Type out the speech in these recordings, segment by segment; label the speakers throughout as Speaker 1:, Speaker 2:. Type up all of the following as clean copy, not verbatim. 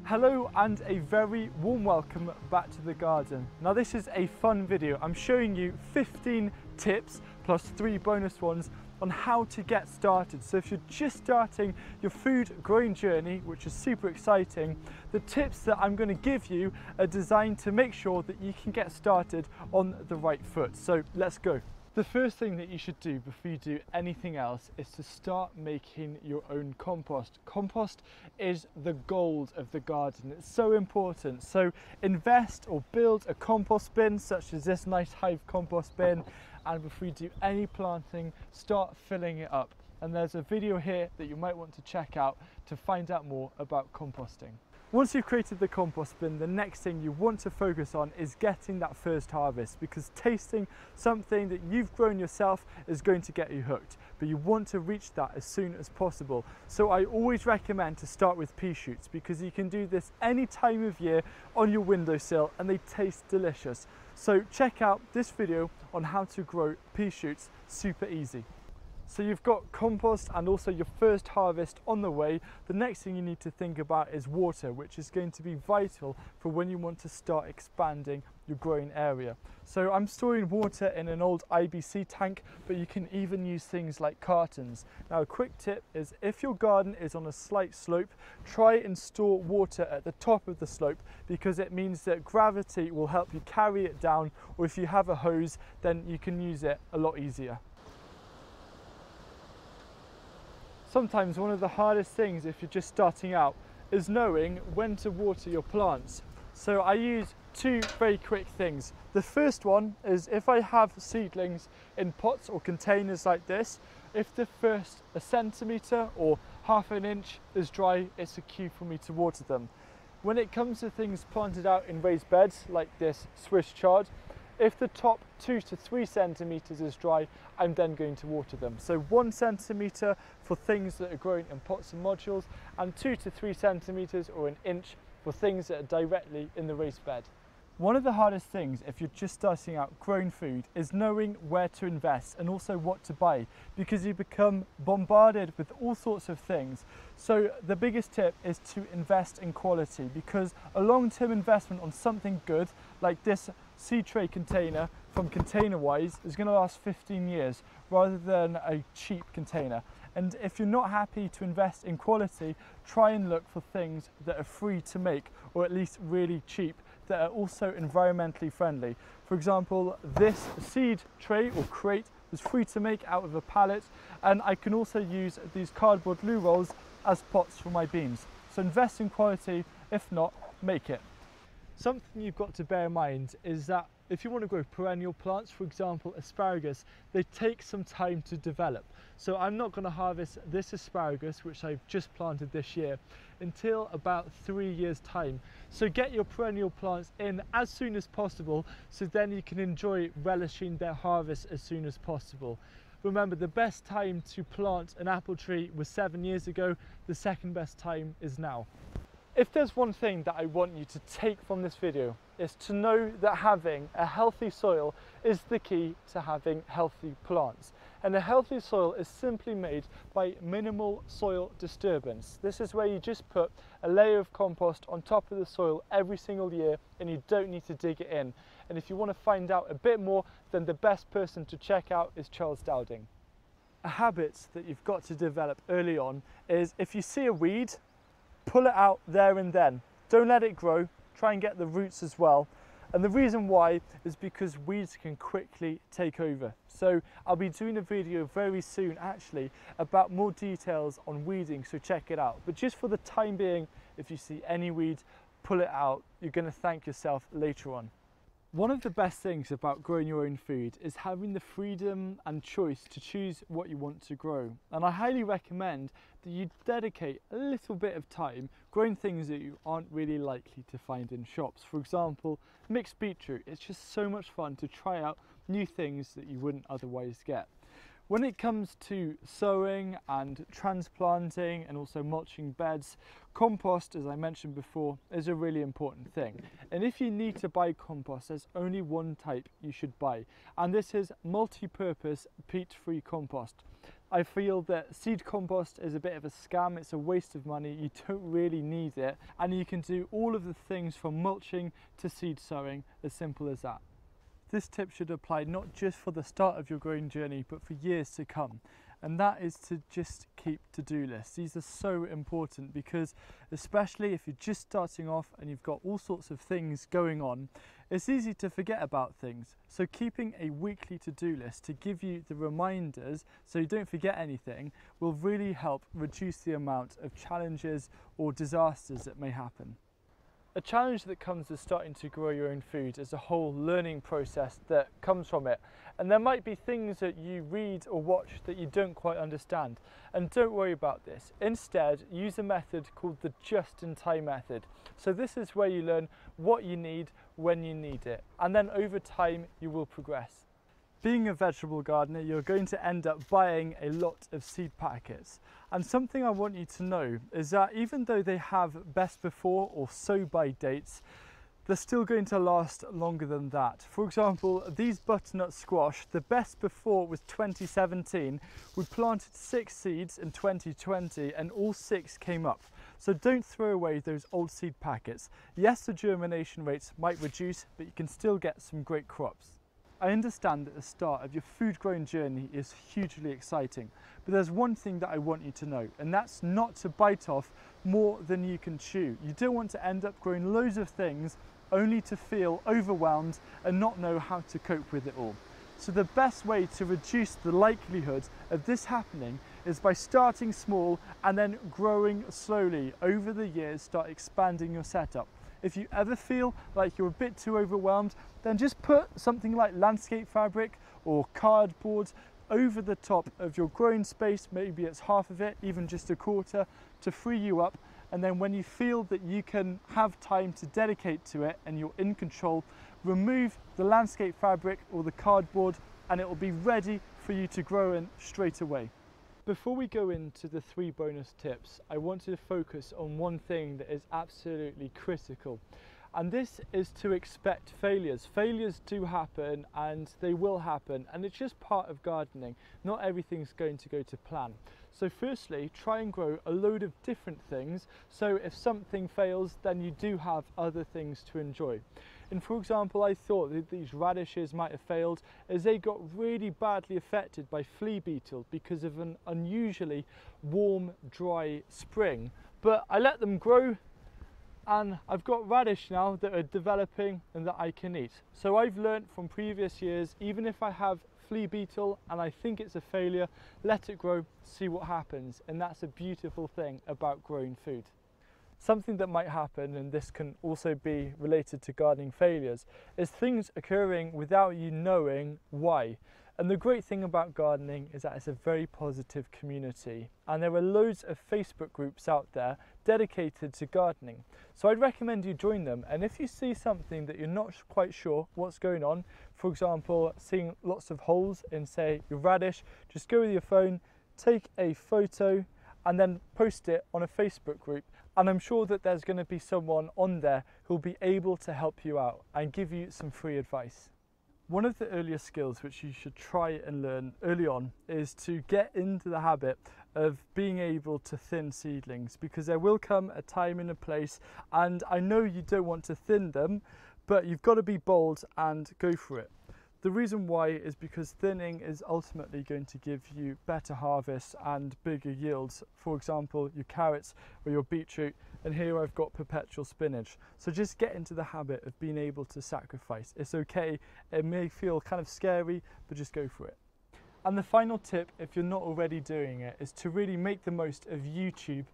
Speaker 1: Hello and a very warm welcome back to the garden. Now this is a fun video. I'm showing you 15 tips plus 3 bonus ones on how to get started. So if you're just starting your food growing journey, which is super exciting, the tips that I'm going to give you are designed to make sure that you can get started on the right foot. So let's go. The first thing that you should do before you do anything else is to start making your own compost. Compost is the gold of the garden. It's so important. So invest or build a compost bin such as this nice Hive compost bin, and before you do any planting, start filling it up. And there's a video here that you might want to check out to find out more about composting. Once you've created the compost bin, the next thing you want to focus on is getting that first harvest, because tasting something that you've grown yourself is going to get you hooked, but you want to reach that as soon as possible. So I always recommend to start with pea shoots, because you can do this any time of year on your windowsill and they taste delicious. So check out this video on how to grow pea shoots, super easy. So you've got compost and also your first harvest on the way. The next thing you need to think about is water, which is going to be vital for when you want to start expanding your growing area. So I'm storing water in an old IBC tank, but you can even use things like cartons. Now a quick tip is, if your garden is on a slight slope, try and store water at the top of the slope, because it means that gravity will help you carry it down, or if you have a hose, then you can use it a lot easier. Sometimes one of the hardest things if you're just starting out is knowing when to water your plants. So I use 2 very quick things. The first one is, if I have seedlings in pots or containers like this, if the first 1 centimetre or ½ an inch is dry, it's a cue for me to water them. When it comes to things planted out in raised beds like this Swiss chard, if the top 2 to 3 centimetres is dry, I'm then going to water them. So 1 centimetre for things that are growing in pots and modules, and 2 to 3 centimetres or 1 inch for things that are directly in the raised bed. One of the hardest things if you're just starting out growing food is knowing where to invest and also what to buy, because you become bombarded with all sorts of things. So the biggest tip is to invest in quality, because a long-term investment on something good like this seed tray container from ContainerWise is going to last 15 years rather than a cheap container. And if you're not happy to invest in quality, try and look for things that are free to make, or at least really cheap, that are also environmentally friendly. For example, this seed tray or crate was free to make out of a pallet, and I can also use these cardboard loo rolls as pots for my beans. So invest in quality, if not, make it. Something you've got to bear in mind is that if you want to grow perennial plants, for example asparagus, they take some time to develop. So I'm not going to harvest this asparagus, which I've just planted this year, until about 3 years time. So get your perennial plants in as soon as possible, so then you can enjoy relishing their harvest as soon as possible. Remember, the best time to plant an apple tree was 7 years ago. The second best time is now. If there's one thing that I want you to take from this video, is to know that having a healthy soil is the key to having healthy plants. And a healthy soil is simply made by minimal soil disturbance. This is where you just put a layer of compost on top of the soil every single year, and you don't need to dig it in. And if you want to find out a bit more, then the best person to check out is Charles Dowding. A habit that you've got to develop early on is, if you see a weed, pull it out there and then. Don't let it grow, try and get the roots as well. And the reason why is because weeds can quickly take over. So I'll be doing a video very soon actually about more details on weeding, so check it out. But just for the time being, if you see any weed, pull it out. You're going to thank yourself later on. One of the best things about growing your own food is having the freedom and choice to choose what you want to grow. And I highly recommend that you dedicate a little bit of time growing things that you aren't really likely to find in shops. For example, mixed beetroot. It's just so much fun to try out new things that you wouldn't otherwise get. When it comes to sowing and transplanting and also mulching beds, compost, as I mentioned before, is a really important thing. And if you need to buy compost, there's only one type you should buy, and this is multi-purpose peat-free compost. I feel that seed compost is a bit of a scam, it's a waste of money, you don't really need it, and you can do all of the things from mulching to seed sowing, as simple as that. This tip should apply not just for the start of your growing journey, but for years to come. And that is to just keep to-do lists. These are so important because, especially if you're just starting off and you've got all sorts of things going on, it's easy to forget about things. So keeping a weekly to-do list to give you the reminders so you don't forget anything will really help reduce the amount of challenges or disasters that may happen. A challenge that comes with starting to grow your own food is a whole learning process that comes from it. And there might be things that you read or watch that you don't quite understand. And don't worry about this. Instead, use a method called the just-in-time method. So this is where you learn what you need when you need it. And then over time, you will progress. Being a vegetable gardener, you're going to end up buying a lot of seed packets. And something I want you to know is that even though they have best before or sow by dates, they're still going to last longer than that. For example, these butternut squash, the best before was 2017. We planted 6 seeds in 2020 and all 6 came up. So don't throw away those old seed packets. Yes, the germination rates might reduce, but you can still get some great crops. I understand that the start of your food growing journey is hugely exciting, but there's one thing that I want you to know, and that's not to bite off more than you can chew. You don't want to end up growing loads of things only to feel overwhelmed and not know how to cope with it all. So the best way to reduce the likelihood of this happening is by starting small and then growing slowly over the years. Start expanding your setup. If you ever feel like you're a bit too overwhelmed, then just put something like landscape fabric or cardboard over the top of your growing space. Maybe it's half of it, even just a quarter, to free you up. And then when you feel that you can have time to dedicate to it and you're in control, remove the landscape fabric or the cardboard and it will be ready for you to grow in straight away. Before we go into the 3 bonus tips, I want to focus on one thing that is absolutely critical. And this is to expect failures. Failures do happen and they will happen, and it's just part of gardening. Not everything's going to go to plan. So firstly, try and grow a load of different things, so if something fails, then you do have other things to enjoy. And for example, I thought that these radishes might have failed as they got really badly affected by flea beetle because of an unusually warm, dry spring. But I let them grow and I've got radish now that are developing and that I can eat. So I've learnt from previous years, even if I have flea beetle and I think it's a failure, let it grow, see what happens. And that's a beautiful thing about growing food. Something that might happen, and this can also be related to gardening failures, is things occurring without you knowing why. And the great thing about gardening is that it's a very positive community, and there are loads of Facebook groups out there dedicated to gardening. So I'd recommend you join them, and if you see something that you're not quite sure what's going on, for example, seeing lots of holes in, say, your radish, just go with your phone, take a photo, and then post it on a Facebook group. And I'm sure that there's going to be someone on there who'll be able to help you out and give you some free advice. One of the earliest skills which you should try and learn early on is to get into the habit of being able to thin seedlings, because there will come a time and a place, and I know you don't want to thin them, but you've got to be bold and go for it. The reason why is because thinning is ultimately going to give you better harvests and bigger yields. For example, your carrots or your beetroot, and here I've got perpetual spinach. So just get into the habit of being able to sacrifice. It's okay, it may feel kind of scary, but just go for it. And the final tip, if you're not already doing it, is to really make the most of YouTube,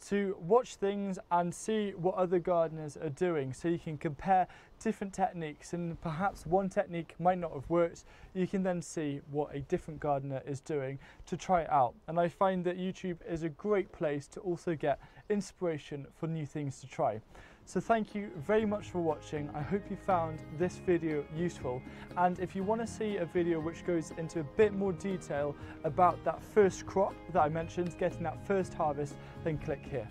Speaker 1: to watch things and see what other gardeners are doing, so you can compare different techniques, and perhaps one technique might not have worked. You can then see what a different gardener is doing to try it out. And I find that YouTube is a great place to also get inspiration for new things to try. So thank you very much for watching. I hope you found this video useful, and if you want to see a video which goes into a bit more detail about that first crop that I mentioned, getting that first harvest, then click here.